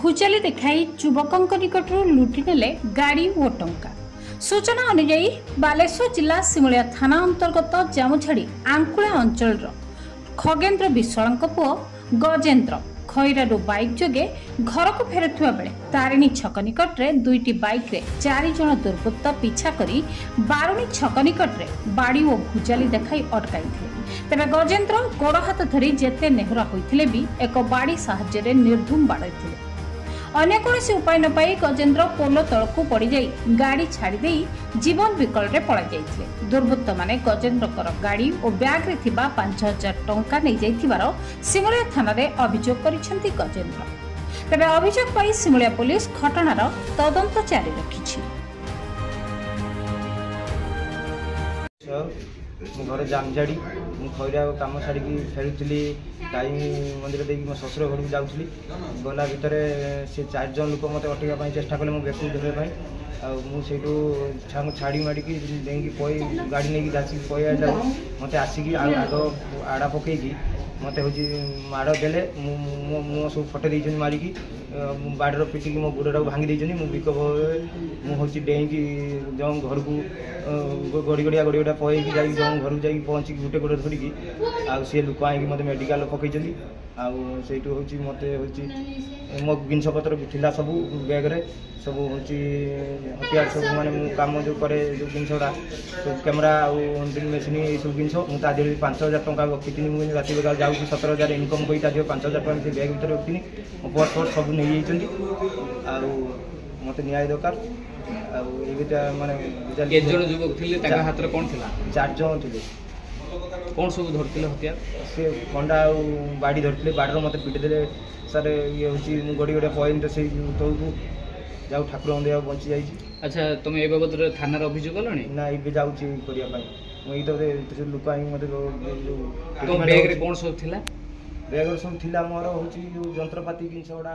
भुजाली देखाई युवकों निकटू लुटि नेले गाड़ी और टंका। सूचना अनुसार बालेश्वर जिला सिमुलिया थाना अंतर्गत जामुछाड़ी आंकुला अंचल खगेन्द्र विश्वाल पुओ गजेन्द्र खैरारू बाइक जोगे घर को फेरुवा बेले तारिणी छक निकट में दुईटी बाइक रे 4 जन दुर्बृत्त पीछा करी बारुणी छक निकट में बाड़ी और भुजाली देखाई अटकाई तेरे गजेन्द्र गोड़ हाथ धरी जेते नेहुरा होइथिले भी एक बाड़ी साहाय्य निर्धूम बाड़ैथिले। अन्य कौन उपाय न पाई गजेन्द्र पोलो तलकू पड़ जाई गाड़ी छाड़ी दे जीवन विकल रे पड़ा जाइथिले। दुर्बृत्त माने गजेन्द्र गाड़ी और बैग रे थिबा 5000 टंका नहीं जाइथिबार सिमुलिया थाना रे अभियोग करिसेंती गजेन्द्र। तबे अभियोग पाई सिमुलिया पुलिस घटनार तदंत जारी रखिछि। घर जामझाड़ी खैरा कम छाड़ी फेरुली गाई मंदिर देखिए मो शशुर घर को जाऊँगी गला भितर से 4 जन लोक मत अटकाई चेष्टा कले मो बेक धरवाई आठ छाड़ी माड़ी देखिए पई गाड़ी नहीं जासी पई जाऊ मत आसिक आड़ा पकईकि मत हूँ माड़ देले मो सब फटे देती मारिकी बाड़र पिटिकी मो गोड़ा भांगी देती बिक मुझे डेईकी जो घर को गड़ी गड़िया पईकी जा घर को जाकि पहुँची गोटे गोड़ धरिकी सी लोक आई मत मेडिकल पकई से मत हूँ मो जिनपतर था सब बैग्रे सब हूँ हथियार सब माने कम जो कै जो जिनसा सब कैमेरा ड्रिल मेसीन ये सब जिन मुझे 5000 टंका रखी मुझे रात बेला जाऊँगी 17000 इनकम कर 5000 टंका से बैग भर रखी पर्स फर्स सब नहीं जाती मत न्याय दरकार माने युवक थे हाथ में कौन था 4 जन थे कौन सब धरते हथियार से खंडा बाड़ी धरते बाड़र मत पिटिदे सर ये हूँ गड़ी गड़िया पॉइंट से तौक जाऊ ठाकुर मंदिर बंची जाइए। अच्छा तुम ए बाबद थाना अभियोग कलनी ना ये जाऊँगी करने तो लोक आई मत बैग कौन सब थिला बैग सब थिला मोर हूँ जो जंत्रपाति जिनस गुड़ा